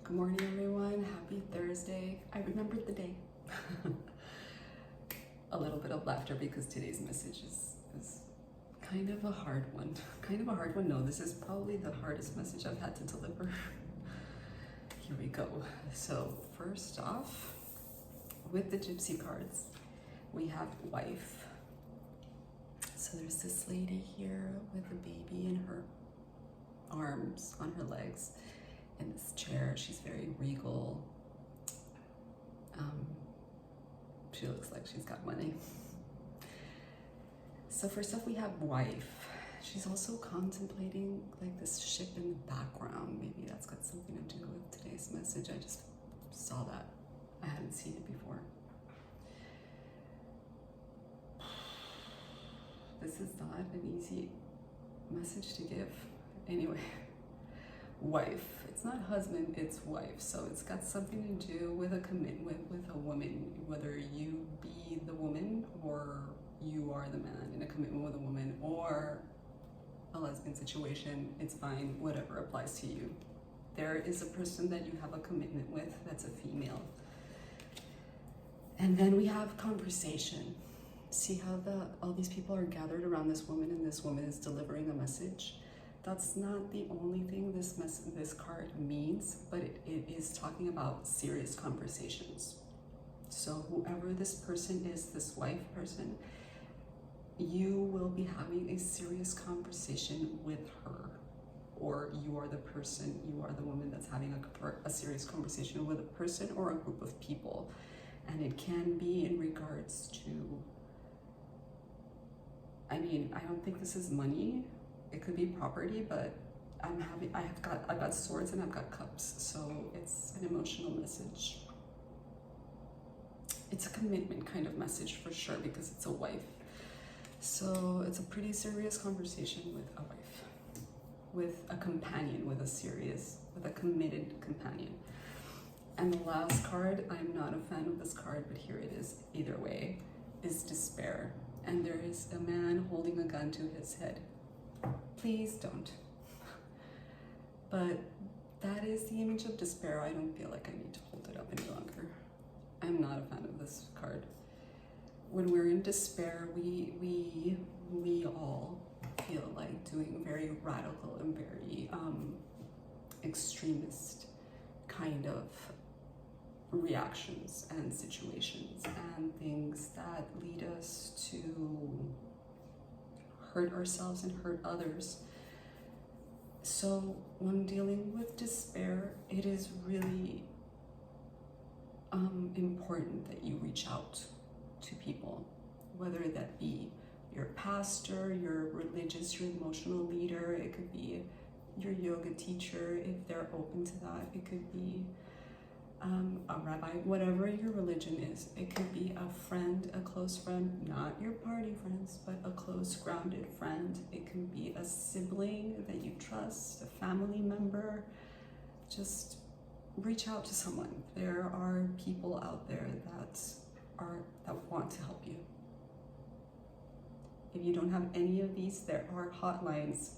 Good morning, everyone. Happy Thursday. I remembered the day. A little bit of laughter because today's message is kind of a hard one. Kind of a hard one. No, this is probably the hardest message I've had to deliver. Here we go. So first off, with the Gypsy cards, we have wife. So there's this lady here with a baby in her arms, on her legs, in this chair. She's very regal. She looks like she's got money. So first off, we have wife. She's also contemplating like this ship in the background. Maybe that's got something to do with today's message. I just saw that. I hadn't seen it before. This is not an easy message to give. Anyway, wife. It's not husband, it's wife. So it's got something to do with a commitment with a woman, whether you be the woman or you are the man in a commitment with a woman or a lesbian situation. It's fine, whatever applies to you. There is a person that you have a commitment with that's a female. And then we have conversation. See how all these people are gathered around this woman and this woman is delivering a message. That's not the only thing this card means, but it is talking about serious conversations. So whoever this person is, this wife person, you will be having a serious conversation with her, or you are the person, you are the woman that's having a serious conversation with a person or a group of people. And it can be in regards to, I don't think this is money. It could be property, but I've got swords and I've got cups. So it's an emotional message. It's a commitment kind of message for sure because it's a wife. So it's a pretty serious conversation with a wife, with a companion, with a committed companion. And the last card, I'm not a fan of this card, but here it is, either way, is despair. And there is a man holding a gun to his head. Please don't. But that is the image of despair. I don't feel like I need to hold it up any longer. I'm not a fan of this card. When we're in despair, we all feel like doing very radical and very extremist kind of reactions and situations and things that lead us to hurt ourselves and hurt others. So when dealing with despair, it is really important that you reach out to people, whether that be your pastor, your religious, your emotional leader. It could be your yoga teacher if they're open to that. It could be a rabbi, whatever your religion is. It could be a friend, a close friend, not your party friends, but a close, grounded friend. It can be a sibling that you trust, a family member. Just reach out to someone. There are people out there that want to help you. If you don't have any of these, there are hotlines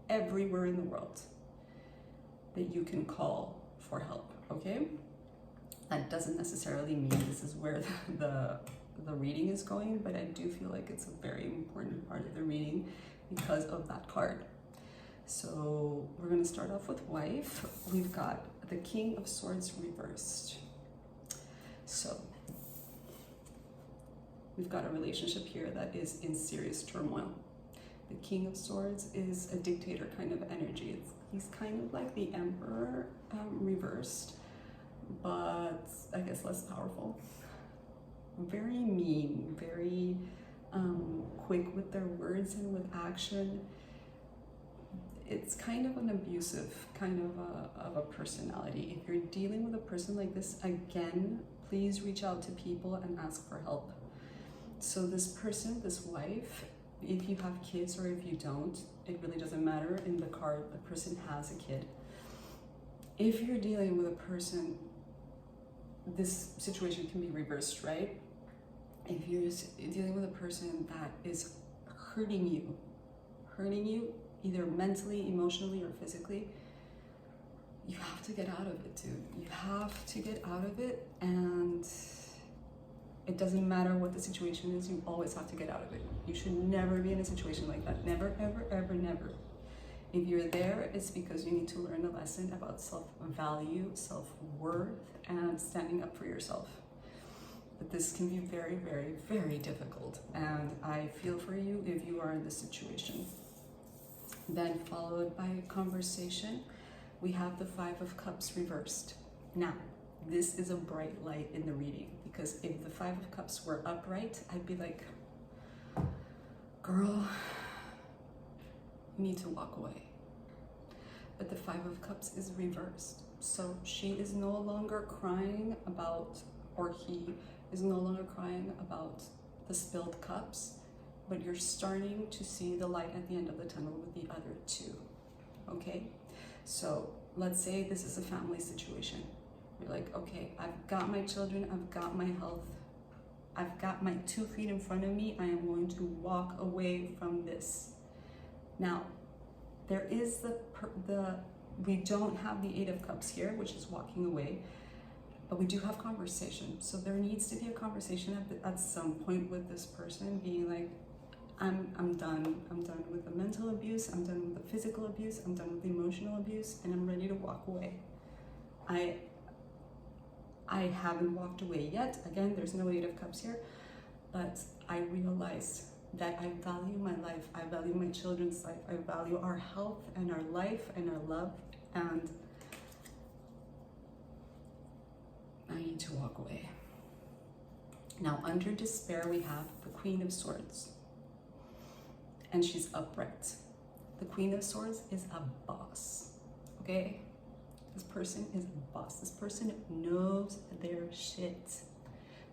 everywhere in the world that you can call for help, okay? That doesn't necessarily mean this is where the reading is going, but I do feel like it's a very important part of the reading because of that card. So we're going to start off with wife. We've got the King of Swords reversed. So we've got a relationship here that is in serious turmoil. The King of Swords is a dictator kind of energy. He's kind of like the Emperor reversed, but I guess less powerful. Very mean, very quick with their words and with action. It's kind of an abusive kind of a personality. If you're dealing with a person like this, again, please reach out to people and ask for help. So this person, this wife, if you have kids or if you don't, it really doesn't matter. In the card, the person has a kid. If you're dealing with a person, this situation can be reversed, right? If you're dealing with a person that is hurting you either mentally, emotionally, or physically, you have to get out of it, dude. You have to get out of it, and it doesn't matter what the situation is, you always have to get out of it. You should never be in a situation like that. Never, ever, ever, never. If you're there, it's because you need to learn a lesson about self-value, self-worth, and standing up for yourself. But this can be very, very, very difficult, and I feel for you if you are in this situation. Then followed by a conversation, we have the Five of Cups reversed. Now, this is a bright light in the reading, because if the Five of Cups were upright, I'd be like, girl, you need to walk away. But the Five of Cups is reversed. So she is no longer crying about, or he is no longer crying about the spilled cups, but you're starting to see the light at the end of the tunnel with the other two, okay? So let's say this is a family situation. You're like, okay, I've got my children, I've got my health, I've got my 2 feet in front of me, I am going to walk away from this. Now, there is we don't have the Eight of Cups here, which is walking away, but we do have conversation. So there needs to be a conversation at some point with this person being like, I'm done. I'm done with the mental abuse, I'm done with the physical abuse, I'm done with the emotional abuse, and I'm ready to walk away. I haven't walked away yet. Again, there's no Eight of Cups here, but I realized that I value my life, I value my children's life, I value our health and our life and our love, and I need to walk away. Now, under despair, we have the Queen of Swords, and she's upright. The Queen of Swords is a boss, okay? This person is a boss. This person knows their shit.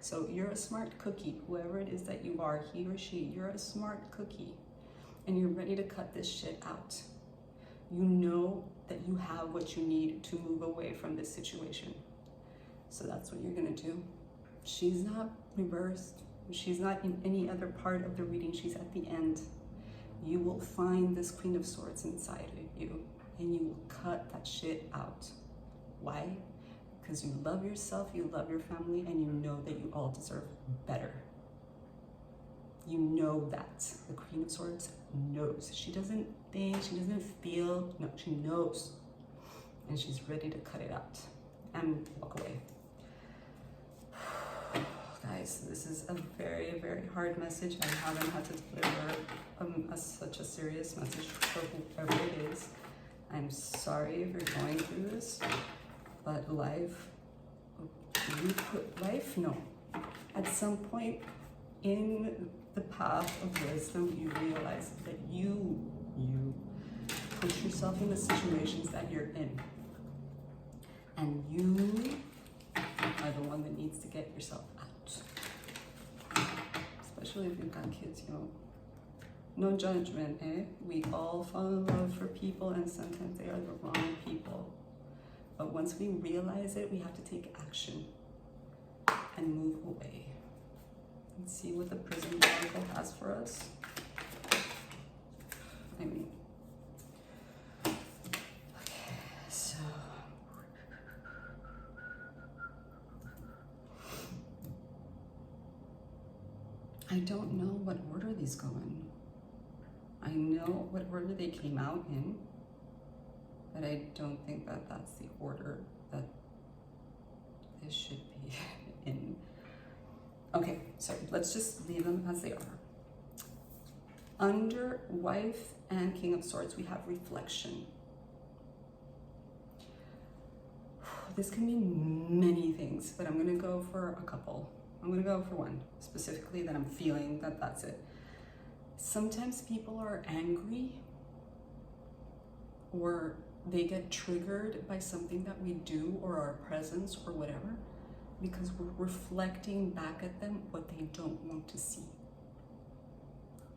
So you're a smart cookie, whoever it is that you are, he or she, you're a smart cookie, and you're ready to cut this shit out. You know that you have what you need to move away from this situation. So that's what you're gonna do. She's not reversed. She's not in any other part of the reading. She's at the end. You will find this Queen of Swords inside of you, and you will cut that shit out. Why? Because you love yourself, you love your family, and you know that you all deserve better. You know that. The Queen of Swords knows. She doesn't think, she doesn't feel, no, she knows. And she's ready to cut it out and walk away. Guys, this is a very, very hard message. I haven't had to deliver such a serious message for whoever it is. I'm sorry if you're going through this, but life, no. At some point in the path of wisdom, you realize that you put yourself in the situations that you're in. And you are the one that needs to get yourself out. Especially if you've got kids, you know. No judgment, eh? We all fall in love for people, and sometimes they are the wrong people. But once we realize it, we have to take action and move away. And see what the Prison Oracle has for us. I mean, okay, so I don't know what order these go in. I know what order they came out in, but I don't think that that's the order that this should be in. Okay, so let's just leave them as they are. Under Wife and King of Swords, we have reflection. This can mean many things, but I'm gonna go for a couple. I'm gonna go for one specifically that I'm feeling that that's it. Sometimes people are angry, or they get triggered by something that we do or our presence or whatever, because we're reflecting back at them what they don't want to see.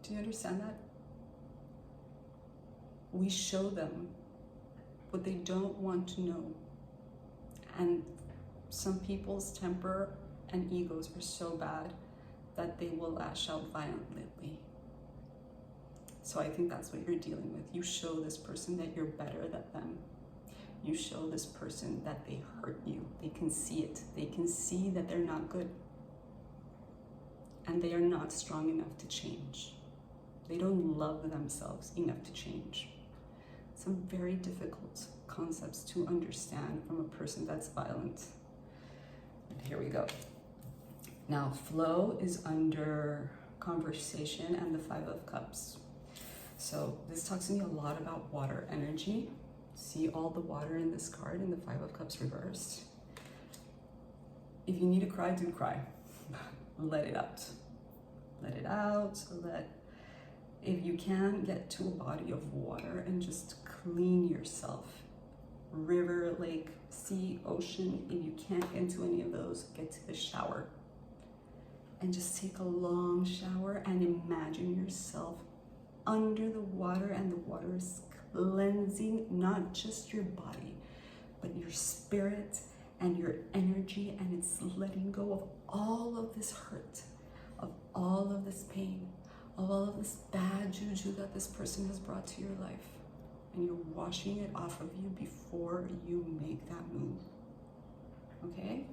Do you understand that? We show them what they don't want to know. And some people's temper and egos are so bad that they will lash out violently. So I think that's what you're dealing with. You show this person that you're better than them. you show this person that they hurt you. They can see it. They can see that they're not good. And they are not strong enough to change. They don't love themselves enough to change. Some very difficult concepts to understand from a person that's violent. And here we go. Now, flow is under conversation and the Five of Cups. So this talks to me a lot about water energy. See all the water in this card in the Five of Cups reversed. If you need to cry, do cry. Let it out. Let it out. If you can, get to a body of water and just clean yourself. River, lake, sea, ocean. If you can't get into any of those, get to the shower. And just take a long shower and imagine yourself under the water, and the water is cleansing not just your body, but your spirit and your energy, and it's letting go of all of this hurt, of all of this pain, of all of this bad juju that this person has brought to your life. And you're washing it off of you before you make that move. Okay?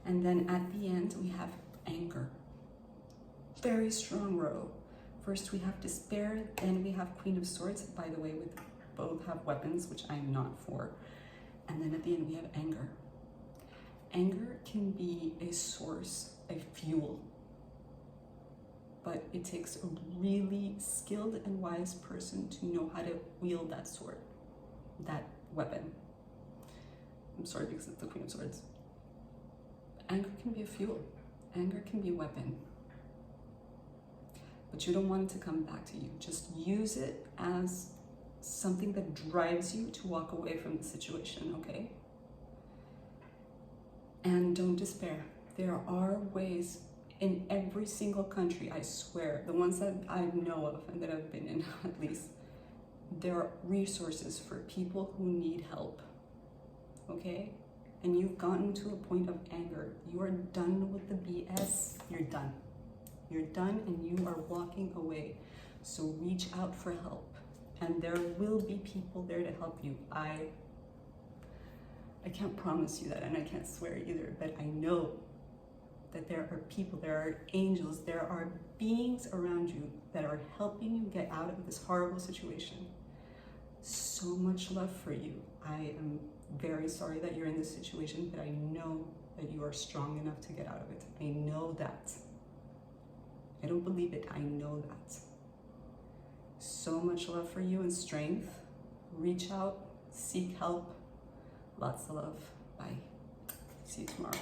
And then at the end, we have anger. Very strong row. First we have despair, then we have Queen of Swords. By the way, we both have weapons, which I'm not for. And then at the end we have anger. Anger can be a source, a fuel, but it takes a really skilled and wise person to know how to wield that sword, that weapon. I'm sorry because it's the Queen of Swords. Anger can be a fuel. Anger can be a weapon. But you don't want it to come back to you. Just use it as something that drives you to walk away from the situation, okay? And don't despair. There are ways in every single country, I swear, the ones that I know of and that I've been in at least, there are resources for people who need help, okay? And you've gotten to a point of anger. You are done with the BS. You're done. You're done and you are walking away. So reach out for help. And there will be people there to help you. I can't promise you that, and I can't swear either, but I know that there are people, there are angels, there are beings around you that are helping you get out of this horrible situation. So much love for you. I am very sorry that you're in this situation, but I know that you are strong enough to get out of it. I know that. I don't believe it, I know that. So much love for you and strength. Reach out, seek help. Lots of love. Bye. See you tomorrow.